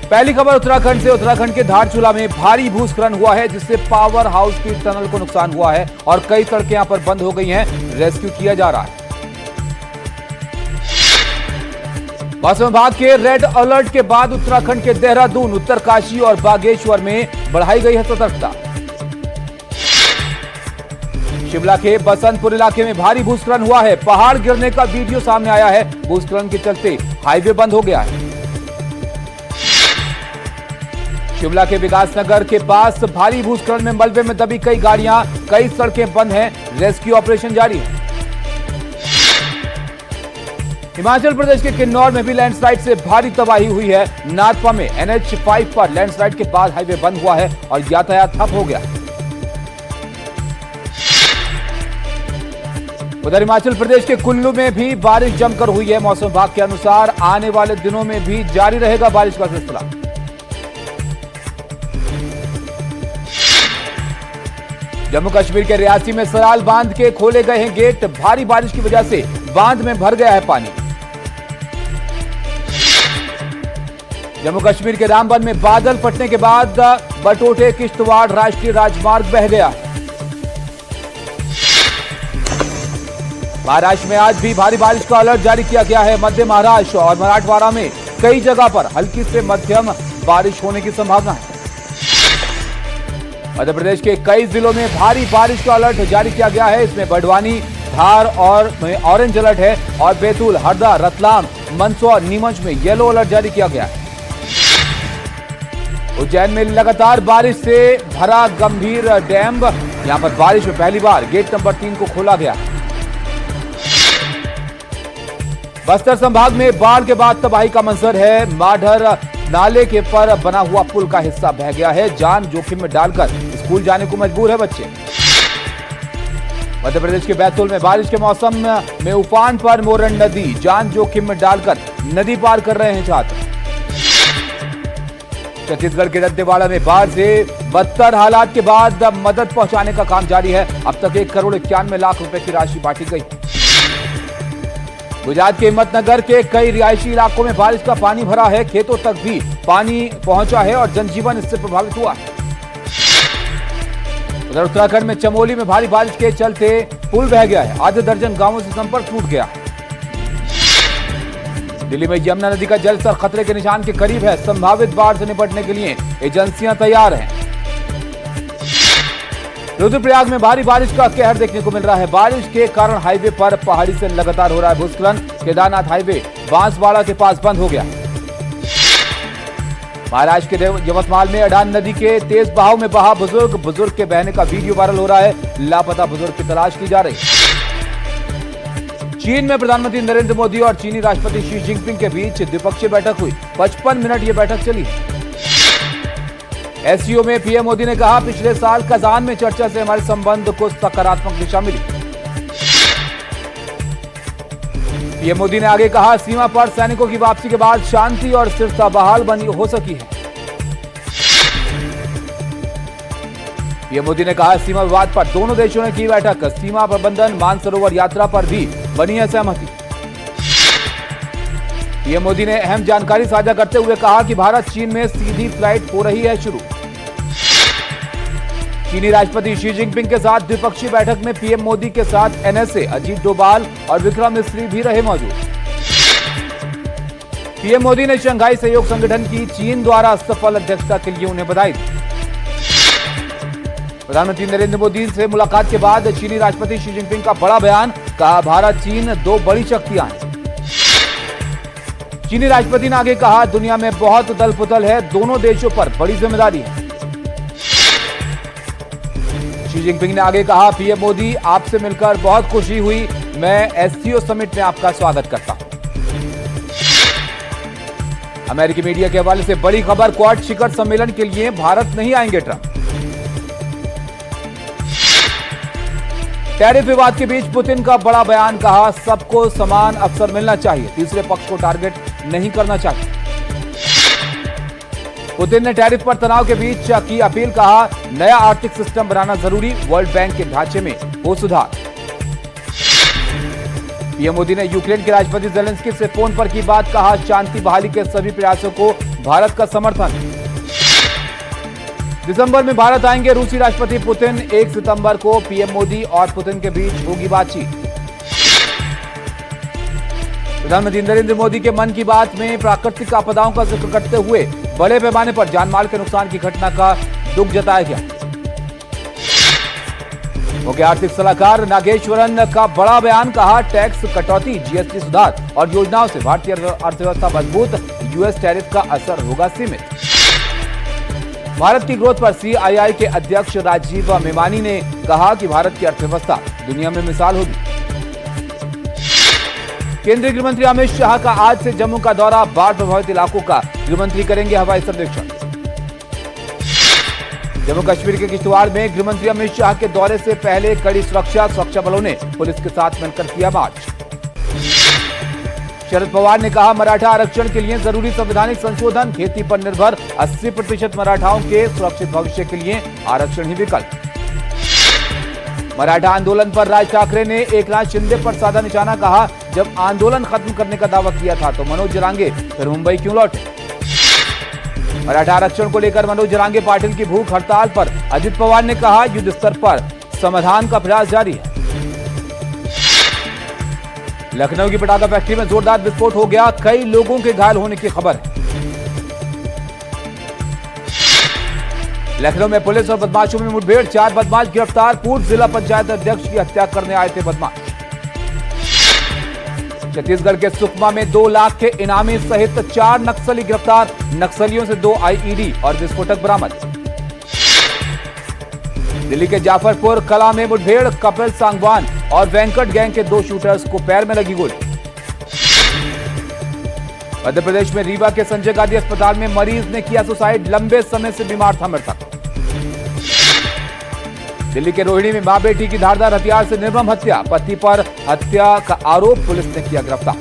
पहली खबर उत्तराखंड से। उत्तराखंड के धारचूला में भारी भूस्खलन हुआ है, जिससे पावर हाउस की टनल को नुकसान हुआ है और कई सड़कें यहां पर बंद हो गई हैं। रेस्क्यू किया जा रहा है। मौसम विभाग के रेड अलर्ट के बाद उत्तराखंड के देहरादून, उत्तरकाशी और बागेश्वर में बढ़ाई गई है सतर्कता। शिमला के बसंतपुर इलाके में भारी भूस्खलन हुआ है। पहाड़ गिरने का वीडियो सामने आया है। भूस्खलन के चलते हाईवे बंद हो गया है। शिमला के विकासनगर के पास भारी भूस्खलन में मलबे में दबी कई गाड़ियां, कई सड़कें बंद हैं। रेस्क्यू ऑपरेशन जारी है। हिमाचल प्रदेश के किन्नौर में भी लैंडस्लाइड से भारी तबाही हुई है। नाथपा में NH5 पर लैंडस्लाइड के बाद हाईवे बंद हुआ है और यातायात ठप हो गया। उधर हिमाचल प्रदेश के कुल्लू में भी बारिश जमकर हुई है। मौसम विभाग के अनुसार आने वाले दिनों में भी जारी रहेगा बारिश का सिलसिला। जम्मू कश्मीर के रियासी में सराल बांध के खोले गए हैं गेट। भारी बारिश की वजह से बांध में भर गया है पानी। जम्मू कश्मीर के रामबन में बादल फटने के बाद बटोटे किश्तवाड़ राष्ट्रीय राजमार्ग बह गया। महाराष्ट्र में आज भी भारी बारिश का अलर्ट जारी किया गया है। मध्य महाराष्ट्र और मराठवाड़ा में कई जगह पर हल्की से मध्यम बारिश होने की संभावना है। मध्य प्रदेश के कई जिलों में भारी बारिश का अलर्ट जारी किया गया है। इसमें बड़वानी, धार और ऑरेंज अलर्ट है और बैतूल, हरदा, रतलाम, मंदसौर, नीमच में येलो अलर्ट जारी किया गया है। उज्जैन में लगातार बारिश से भरा गंभीर डैम। यहां पर बारिश में पहली बार गेट नंबर 3 को खोला गया। बस्तर संभाग में बाढ़ के बाद तबाही का मंजर है। माढ़र नाले के पर बना हुआ पुल का हिस्सा बह गया है। जान जोखिम में डालकर स्कूल जाने को मजबूर है बच्चे। मध्य प्रदेश के बैतूल में बारिश के मौसम में उफान पर मोरन नदी। जान जोखिम में डालकर नदी पार कर रहे हैं छात्र। छत्तीसगढ़ के दंतेवाड़ा में बाढ़ से बदतर हालात के बाद मदद पहुंचाने का काम जारी है। अब तक 1,91,00,000 रुपए की राशि बांटी गई। गुजरात के हिम्मतनगर के कई रिहायशी इलाकों में बारिश का पानी भरा है। खेतों तक भी पानी पहुंचा है और जनजीवन इससे प्रभावित हुआ है। उधर उत्तराखंड में चमोली में भारी बारिश के चलते पुल बह गया है। आधे दर्जन गांवों से संपर्क टूट गया। दिल्ली में यमुना नदी का जलस्तर खतरे के निशान के करीब है। संभावित बाढ़ से निपटने के लिए एजेंसियां तैयार हैं। रुद्रप्रयाग में भारी बारिश का कहर देखने को मिल रहा है। बारिश के कारण हाईवे पर पहाड़ी से लगातार हो रहा है भूस्खलन। केदारनाथ हाईवे बांसवाड़ा के पास बंद हो गया। महाराष्ट्र के यवतमाल में अडान नदी के तेज बहाव में बहा बुजुर्ग के बहने का वीडियो वायरल हो रहा है। लापता बुजुर्ग की तलाश की जा रही है। चीन में प्रधानमंत्री नरेंद्र मोदी और चीनी राष्ट्रपति शी जिनपिंग के बीच द्विपक्षीय बैठक हुई। 55 मिनट ये बैठक चली। एससीओ में पीएम मोदी ने कहा, पिछले साल कजान में चर्चा से हमारे संबंध को सकारात्मक दिशा मिली। पीएम मोदी ने आगे कहा, सीमा पर सैनिकों की वापसी के बाद शांति और स्थिरता बहाल बनी हो सकी है। पीएम मोदी ने कहा, सीमा विवाद पर दोनों देशों ने की बैठक। सीमा प्रबंधन, मानसरोवर यात्रा पर भी बनी है सहमति। पीएम मोदी ने अहम जानकारी साझा करते हुए कहा कि भारत चीन में सीधी फ्लाइट हो रही है शुरू। चीनी राष्ट्रपति शी जिनपिंग के साथ द्विपक्षीय बैठक में पीएम मोदी के साथ एनएसए, अजीत डोभाल और विक्रम मिस्री भी रहे मौजूद। पीएम मोदी ने शंघाई सहयोग संगठन की चीन द्वारा सफल अध्यक्षता के लिए उन्हें बधाई दी। प्रधानमंत्री नरेंद्र मोदी से मुलाकात के बाद चीनी राष्ट्रपति शी जिनपिंग का बड़ा बयान। कहा, भारत चीन दो बड़ी शक्तियां हैं। चीनी राष्ट्रपति ने आगे कहा, दुनिया में बहुत उथल पुथल है, दोनों देशों पर बड़ी जिम्मेदारी है। शी जिनपिंग ने आगे कहा, पीएम मोदी, आपसे मिलकर बहुत खुशी हुई। मैं एससीओ समिट में आपका स्वागत करता हूं। अमेरिकी मीडिया के हवाले से बड़ी खबर, क्वाड शिखर सम्मेलन के लिए भारत नहीं आएंगे ट्रंप। टैरिफ विवाद के बीच पुतिन का बड़ा बयान। कहा, सबको समान अवसर मिलना चाहिए, तीसरे पक्ष को टारगेट नहीं करना चाहिए। पुतिन ने टैरिफ पर तनाव के बीच की अपील। कहा, नया आर्थिक सिस्टम बनाना जरूरी, वर्ल्ड बैंक के ढांचे में हो सुधार। पीएम मोदी ने यूक्रेन के राष्ट्रपति जेलेंस्की से फोन पर की बात, कहा शांति बहाली के सभी प्रयासों को भारत का समर्थन। दिसंबर में भारत आएंगे रूसी राष्ट्रपति पुतिन, 1 सितंबर को पीएम मोदी और पुतिन के बीच होगी बातचीत। प्रधानमंत्री नरेंद्र मोदी के मन की बात में प्राकृतिक आपदाओं का जिक्र करते हुए बड़े पैमाने पर जानमाल के नुकसान की घटना का दुख जताया गया। मुख्य आर्थिक सलाहकार नागेश्वरन का बड़ा बयान, कहा टैक्स कटौती, जीएसटी सुधार और योजनाओं से भारतीय अर्थव्यवस्था मजबूत, यूएस टैरिफ का असर होगा सीमित। भारत की ग्रोथ पर सीआईआई के अध्यक्ष राजीव मेवानी ने कहा कि भारत की अर्थव्यवस्था दुनिया में मिसाल होगी। केंद्रीय गृहमंत्री अमित शाह का आज से जम्मू का दौरा, बाढ़ प्रभावित इलाकों का गृहमंत्री करेंगे हवाई सर्वेक्षण। जम्मू कश्मीर के किश्तवाड़ में गृहमंत्री अमित शाह के दौरे से पहले कड़ी सुरक्षा बलों ने पुलिस के साथ मिलकर किया मार्च। शरद पवार ने कहा मराठा आरक्षण के लिए जरूरी संवैधानिक संशोधन, खेती पर निर्भर 80% मराठाओं के सुरक्षित भविष्य के लिए आरक्षण ही विकल्प। मराठा आंदोलन पर राज ठाकरे ने एकनाथ शिंदे पर साधा निशाना, कहा जब आंदोलन खत्म करने का दावा किया था तो मनोज जरांगे फिर मुंबई क्यों लौटे। मराठा आरक्षण को लेकर मनोज जरांगे पाटिल की भूख हड़ताल पर, अजित पवार ने कहा युद्ध स्तर पर समाधान का प्रयास जारी है। लखनऊ की पटाखा फैक्ट्री में जोरदार विस्फोट हो गया, कई लोगों के घायल होने की खबर है। लखनऊ में पुलिस और बदमाशों में मुठभेड़, 4 बदमाश गिरफ्तार, पूर्व जिला पंचायत अध्यक्ष की हत्या करने आए थे बदमाश। छत्तीसगढ़ के सुकमा में 2 लाख के इनामी सहित 4 नक्सली गिरफ्तार, नक्सलियों से 2 आईईडी और विस्फोटक बरामद। दिल्ली के जाफरपुर कला में मुठभेड़, कपिल सांगवान और वेंकट गैंग के 2 शूटर्स को पैर में लगी गोली। मध्य प्रदेश में रीवा के संजय गांधी अस्पताल में मरीज ने किया सुसाइड, लंबे समय से बीमार था मृतक। दिल्ली के रोहिणी में मां बेटी की धारदार हथियार से निर्मम हत्या, पति पर हत्या का आरोप पुलिस ने किया गिरफ्तार।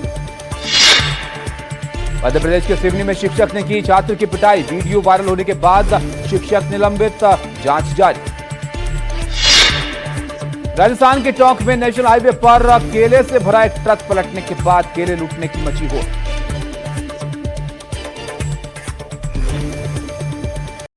मध्य प्रदेश के सिवनी में शिक्षक ने की छात्र की पिटाई, वीडियो वायरल होने के बाद शिक्षक निलंबित, जांच जारी। राजस्थान के टोंक में नेशनल हाईवे पर केले से भरा एक ट्रक पलटने के बाद केले लूटने की मची होड़।